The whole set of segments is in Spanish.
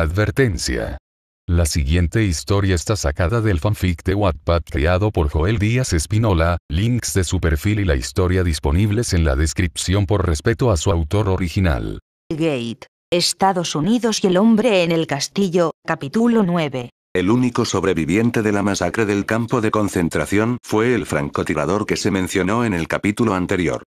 Advertencia. La siguiente historia está sacada del fanfic de Wattpad creado por Joel Díaz Espinola, links de su perfil y la historia disponibles en la descripción por respeto a su autor original. Gate, Estados Unidos y el hombre en el castillo, capítulo 9. El único sobreviviente de la masacre del campo de concentración fue el francotirador que se mencionó en el capítulo anterior.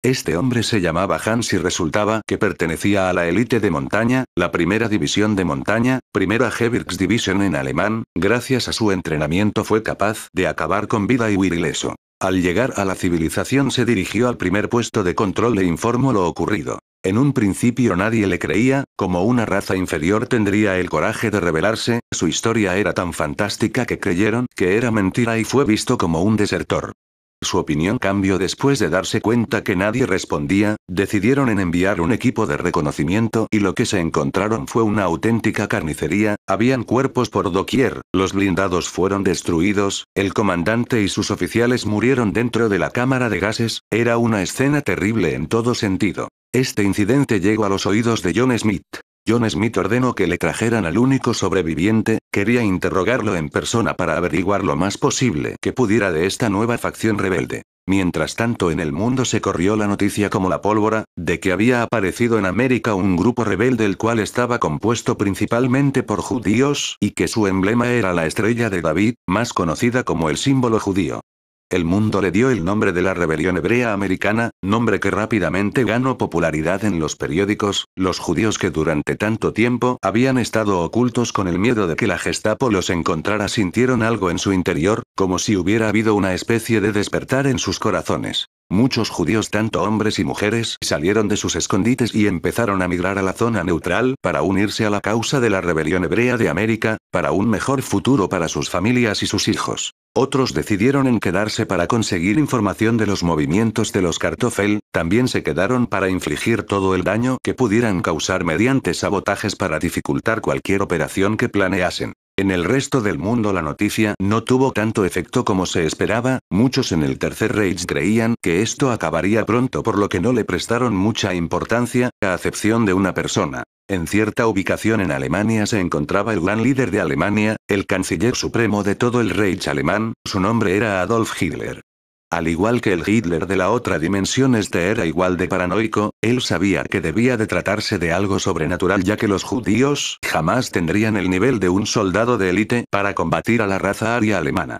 Este hombre se llamaba Hans y resultaba que pertenecía a la élite de montaña, la primera división de montaña, primera Gebirgsdivision en alemán. Gracias a su entrenamiento fue capaz de acabar con vida y huir ileso. Al llegar a la civilización se dirigió al primer puesto de control e informó lo ocurrido. En un principio nadie le creía, como una raza inferior tendría el coraje de rebelarse, su historia era tan fantástica que creyeron que era mentira y fue visto como un desertor. Su opinión cambió después de darse cuenta que nadie respondía, decidieron en enviar un equipo de reconocimiento y lo que se encontraron fue una auténtica carnicería, habían cuerpos por doquier, los blindados fueron destruidos, el comandante y sus oficiales murieron dentro de la cámara de gases, era una escena terrible en todo sentido. Este incidente llegó a los oídos de John Smith. John Smith ordenó que le trajeran al único sobreviviente, quería interrogarlo en persona para averiguar lo más posible que pudiera de esta nueva facción rebelde. Mientras tanto en el mundo se corrió la noticia como la pólvora, de que había aparecido en América un grupo rebelde el cual estaba compuesto principalmente por judíos, y que su emblema era la estrella de David, más conocida como el símbolo judío. El mundo le dio el nombre de la rebelión hebrea americana, nombre que rápidamente ganó popularidad en los periódicos. Los judíos que durante tanto tiempo habían estado ocultos con el miedo de que la Gestapo los encontrara sintieron algo en su interior, como si hubiera habido una especie de despertar en sus corazones. Muchos judíos, tanto hombres y mujeres, salieron de sus escondites y empezaron a migrar a la zona neutral para unirse a la causa de la rebelión hebrea de América, para un mejor futuro para sus familias y sus hijos. Otros decidieron en quedarse para conseguir información de los movimientos de los Kartoffel, también se quedaron para infligir todo el daño que pudieran causar mediante sabotajes para dificultar cualquier operación que planeasen. En el resto del mundo la noticia no tuvo tanto efecto como se esperaba, muchos en el Tercer Reich creían que esto acabaría pronto por lo que no le prestaron mucha importancia, a excepción de una persona. En cierta ubicación en Alemania se encontraba el gran líder de Alemania, el canciller supremo de todo el Reich alemán, su nombre era Adolf Hitler. Al igual que el Hitler de la otra dimensión, este era igual de paranoico, él sabía que debía de tratarse de algo sobrenatural ya que los judíos jamás tendrían el nivel de un soldado de élite para combatir a la raza aria alemana.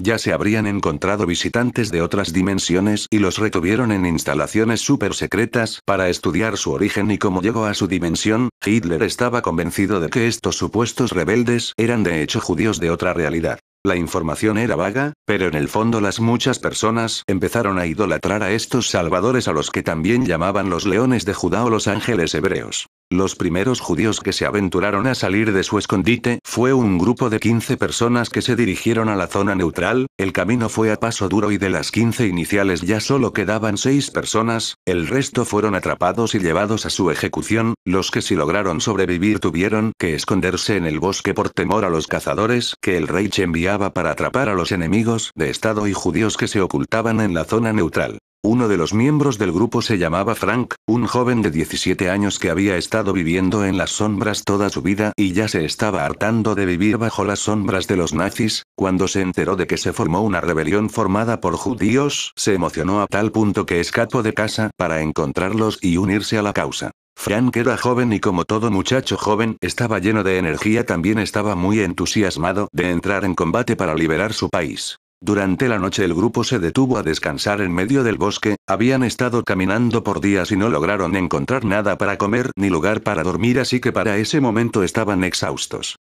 Ya se habrían encontrado visitantes de otras dimensiones y los retuvieron en instalaciones súper secretas para estudiar su origen y cómo llegó a su dimensión. Hitler estaba convencido de que estos supuestos rebeldes eran de hecho judíos de otra realidad. La información era vaga, pero en el fondo las muchas personas empezaron a idolatrar a estos salvadores a los que también llamaban los leones de Judá o los ángeles hebreos. Los primeros judíos que se aventuraron a salir de su escondite fue un grupo de 15 personas que se dirigieron a la zona neutral, el camino fue a paso duro y de las 15 iniciales ya solo quedaban 6 personas, el resto fueron atrapados y llevados a su ejecución, los que sí lograron sobrevivir tuvieron que esconderse en el bosque por temor a los cazadores que el Reich enviaba para atrapar a los enemigos de Estado y judíos que se ocultaban en la zona neutral. Uno de los miembros del grupo se llamaba Frank, un joven de 17 años que había estado viviendo en las sombras toda su vida y ya se estaba hartando de vivir bajo las sombras de los nazis. Cuando se enteró de que se formó una rebelión formada por judíos, se emocionó a tal punto que escapó de casa para encontrarlos y unirse a la causa. Frank era joven y como todo muchacho joven estaba lleno de energía, también estaba muy entusiasmado de entrar en combate para liberar su país. Durante la noche el grupo se detuvo a descansar en medio del bosque, habían estado caminando por días y no lograron encontrar nada para comer ni lugar para dormir, así que para ese momento estaban exhaustos.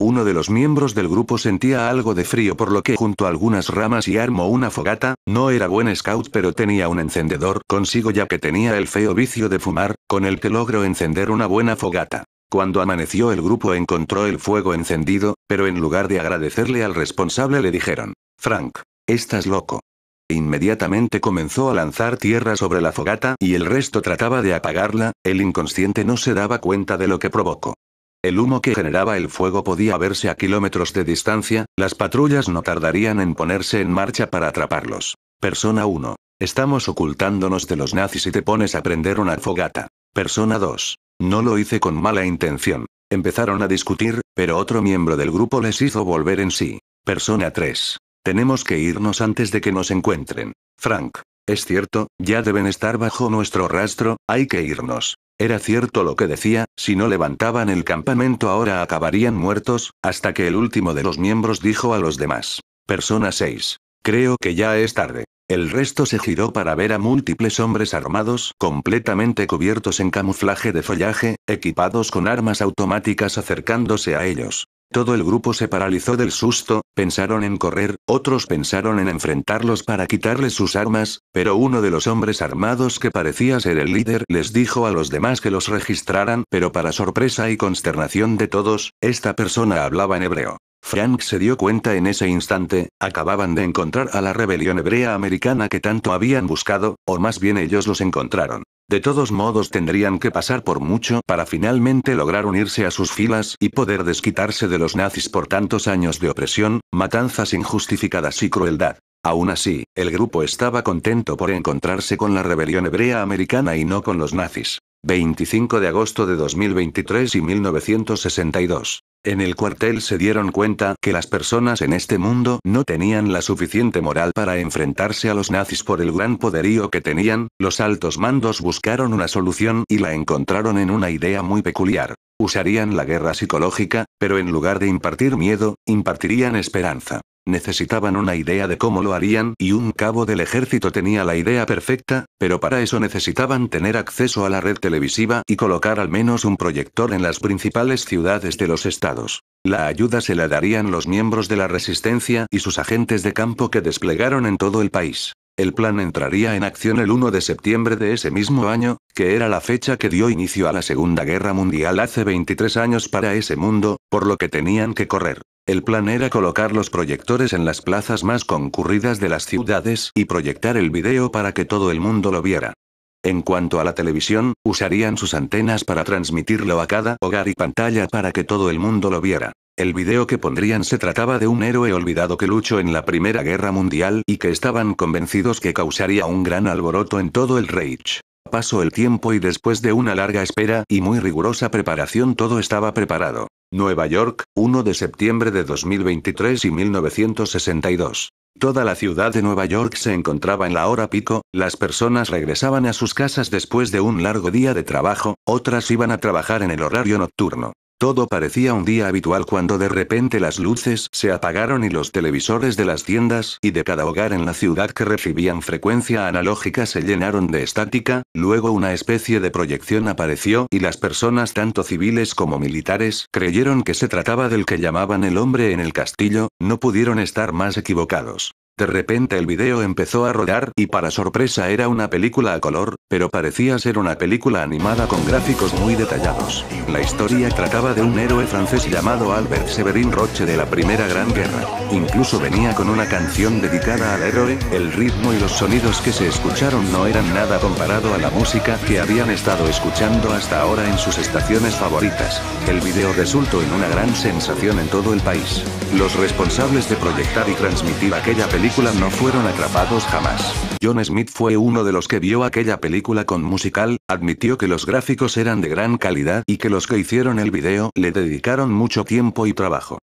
Uno de los miembros del grupo sentía algo de frío por lo que junto a algunas ramas y armó una fogata, no era buen scout pero tenía un encendedor consigo ya que tenía el feo vicio de fumar, con el que logró encender una buena fogata. Cuando amaneció el grupo encontró el fuego encendido, pero en lugar de agradecerle al responsable le dijeron: Frank, estás loco. Inmediatamente comenzó a lanzar tierra sobre la fogata y el resto trataba de apagarla, el inconsciente no se daba cuenta de lo que provocó. El humo que generaba el fuego podía verse a kilómetros de distancia, las patrullas no tardarían en ponerse en marcha para atraparlos. Persona 1. Estamos ocultándonos de los nazis y te pones a prender una fogata. Persona 2. No lo hice con mala intención. Empezaron a discutir, pero otro miembro del grupo les hizo volver en sí. Persona 3. Tenemos que irnos antes de que nos encuentren. Frank. Es cierto, ya deben estar bajo nuestro rastro, hay que irnos. Era cierto lo que decía, si no levantaban el campamento ahora acabarían muertos, hasta que el último de los miembros dijo a los demás. Persona 6. Creo que ya es tarde. El resto se giró para ver a múltiples hombres armados, completamente cubiertos en camuflaje de follaje, equipados con armas automáticas acercándose a ellos. Todo el grupo se paralizó del susto, pensaron en correr, otros pensaron en enfrentarlos para quitarles sus armas, pero uno de los hombres armados que parecía ser el líder les dijo a los demás que los registraran, pero para sorpresa y consternación de todos, esta persona hablaba en hebreo. Frank se dio cuenta en ese instante, acababan de encontrar a la rebelión hebrea americana que tanto habían buscado, o más bien ellos los encontraron. De todos modos tendrían que pasar por mucho para finalmente lograr unirse a sus filas y poder desquitarse de los nazis por tantos años de opresión, matanzas injustificadas y crueldad. Aún así, el grupo estaba contento por encontrarse con la rebelión hebrea americana y no con los nazis. 25 de agosto de 2023 y 1962. En el cuartel se dieron cuenta que las personas en este mundo no tenían la suficiente moral para enfrentarse a los nazis por el gran poderío que tenían. Los altos mandos buscaron una solución y la encontraron en una idea muy peculiar. Usarían la guerra psicológica, pero en lugar de impartir miedo, impartirían esperanza. Necesitaban una idea de cómo lo harían y un cabo del ejército tenía la idea perfecta, pero para eso necesitaban tener acceso a la red televisiva y colocar al menos un proyector en las principales ciudades de los estados. La ayuda se la darían los miembros de la resistencia y sus agentes de campo que desplegaron en todo el país. El plan entraría en acción el 1 de septiembre de ese mismo año, que era la fecha que dio inicio a la Segunda Guerra Mundial hace 23 años para ese mundo, por lo que tenían que correr. El plan era colocar los proyectores en las plazas más concurridas de las ciudades y proyectar el video para que todo el mundo lo viera. En cuanto a la televisión, usarían sus antenas para transmitirlo a cada hogar y pantalla para que todo el mundo lo viera. El video que pondrían se trataba de un héroe olvidado que luchó en la Primera Guerra Mundial y que estaban convencidos que causaría un gran alboroto en todo el Reich. Pasó el tiempo y después de una larga espera y muy rigurosa preparación todo estaba preparado. Nueva York, 1 de septiembre de 2023 y 1962. Toda la ciudad de Nueva York se encontraba en la hora pico, las personas regresaban a sus casas después de un largo día de trabajo, otras iban a trabajar en el horario nocturno. Todo parecía un día habitual cuando de repente las luces se apagaron y los televisores de las tiendas y de cada hogar en la ciudad que recibían frecuencia analógica se llenaron de estática, luego una especie de proyección apareció y las personas tanto civiles como militares creyeron que se trataba del que llamaban el hombre en el castillo, no pudieron estar más equivocados. De repente el video empezó a rodar y para sorpresa era una película a color, pero parecía ser una película animada con gráficos muy detallados. La historia trataba de un héroe francés llamado Albert Severin Roche de la Primera Gran Guerra. Incluso venía con una canción dedicada al héroe, el ritmo y los sonidos que se escucharon no eran nada comparado a la música que habían estado escuchando hasta ahora en sus estaciones favoritas. El video resultó en una gran sensación en todo el país. Los responsables de proyectar y transmitir aquella película no fueron atrapados jamás. John Smith fue uno de los que vio aquella película con musical, admitió que los gráficos eran de gran calidad y que los que hicieron el video le dedicaron mucho tiempo y trabajo.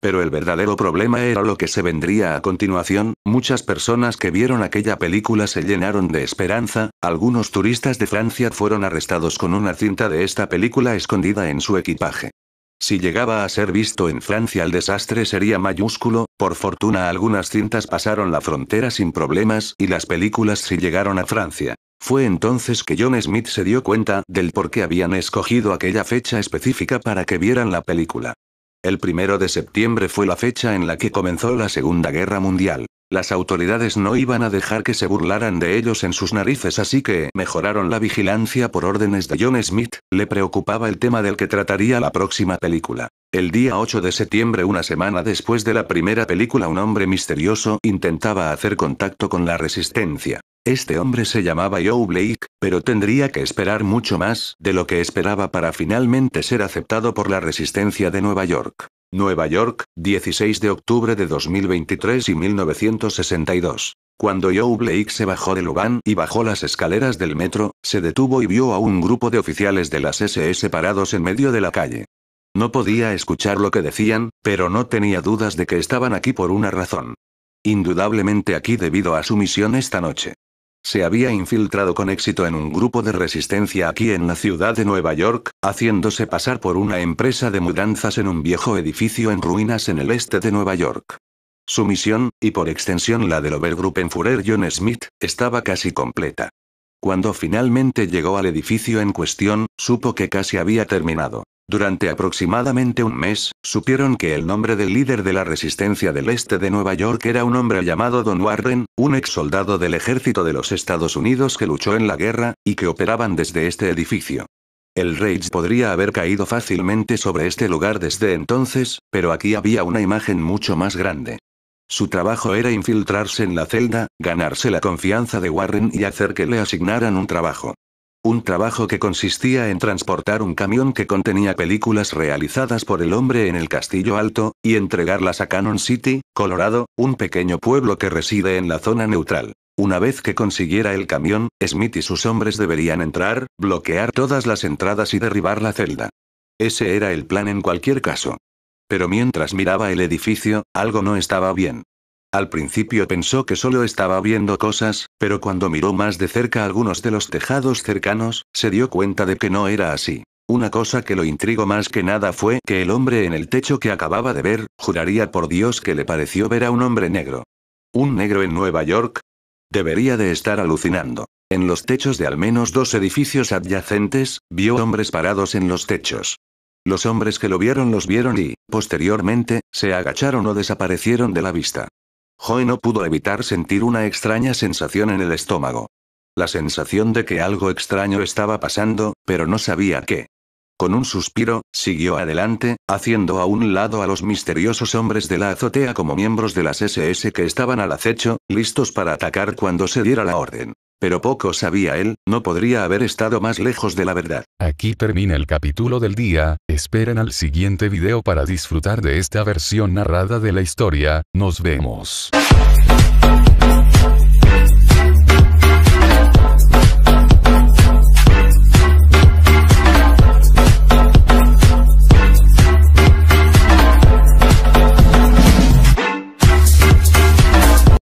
Pero el verdadero problema era lo que se vendría a continuación, muchas personas que vieron aquella película se llenaron de esperanza, algunos turistas de Francia fueron arrestados con una cinta de esta película escondida en su equipaje. Si llegaba a ser visto en Francia el desastre sería mayúsculo, por fortuna algunas cintas pasaron la frontera sin problemas y las películas sí llegaron a Francia. Fue entonces que John Smith se dio cuenta del por qué habían escogido aquella fecha específica para que vieran la película. El 1 de septiembre fue la fecha en la que comenzó la Segunda Guerra Mundial. Las autoridades no iban a dejar que se burlaran de ellos en sus narices, así que mejoraron la vigilancia por órdenes de John Smith, le preocupaba el tema del que trataría la próxima película. El día 8 de septiembre, una semana después de la primera película, un hombre misterioso intentaba hacer contacto con la resistencia. Este hombre se llamaba Joe Blake, pero tendría que esperar mucho más de lo que esperaba para finalmente ser aceptado por la resistencia de Nueva York. Nueva York, 16 de octubre de 2023 y 1962. Cuando Joe Blake se bajó del van y bajó las escaleras del metro, se detuvo y vio a un grupo de oficiales de las SS parados en medio de la calle. No podía escuchar lo que decían, pero no tenía dudas de que estaban aquí por una razón. Indudablemente aquí debido a su misión esta noche. Se había infiltrado con éxito en un grupo de resistencia aquí en la ciudad de Nueva York, haciéndose pasar por una empresa de mudanzas en un viejo edificio en ruinas en el este de Nueva York. Su misión, y por extensión la del Obergruppenführer John Smith, estaba casi completa. Cuando finalmente llegó al edificio en cuestión, supo que casi había terminado. Durante aproximadamente un mes, supieron que el nombre del líder de la resistencia del este de Nueva York era un hombre llamado Don Warren, un ex soldado del ejército de los Estados Unidos que luchó en la guerra, y que operaban desde este edificio. El Reich podría haber caído fácilmente sobre este lugar desde entonces, pero aquí había una imagen mucho más grande. Su trabajo era infiltrarse en la celda, ganarse la confianza de Warren y hacer que le asignaran un trabajo. Un trabajo que consistía en transportar un camión que contenía películas realizadas por el hombre en el Castillo Alto, y entregarlas a Cannon City, Colorado, un pequeño pueblo que reside en la zona neutral. Una vez que consiguiera el camión, Smith y sus hombres deberían entrar, bloquear todas las entradas y derribar la celda. Ese era el plan en cualquier caso. Pero mientras miraba el edificio, algo no estaba bien. Al principio pensó que solo estaba viendo cosas, pero cuando miró más de cerca algunos de los tejados cercanos, se dio cuenta de que no era así. Una cosa que lo intrigó más que nada fue que el hombre en el techo que acababa de ver, juraría por Dios que le pareció ver a un hombre negro. ¿Un negro en Nueva York? Debería de estar alucinando. En los techos de al menos 2 edificios adyacentes, vio hombres parados en los techos. Los hombres que lo vieron los vieron y, posteriormente, se agacharon o desaparecieron de la vista. Joe no pudo evitar sentir una extraña sensación en el estómago. La sensación de que algo extraño estaba pasando, pero no sabía qué. Con un suspiro, siguió adelante, haciendo a un lado a los misteriosos hombres de la azotea como miembros de las SS que estaban al acecho, listos para atacar cuando se diera la orden. Pero poco sabía él, no podría haber estado más lejos de la verdad. Aquí termina el capítulo del día, esperen al siguiente video para disfrutar de esta versión narrada de la historia, nos vemos.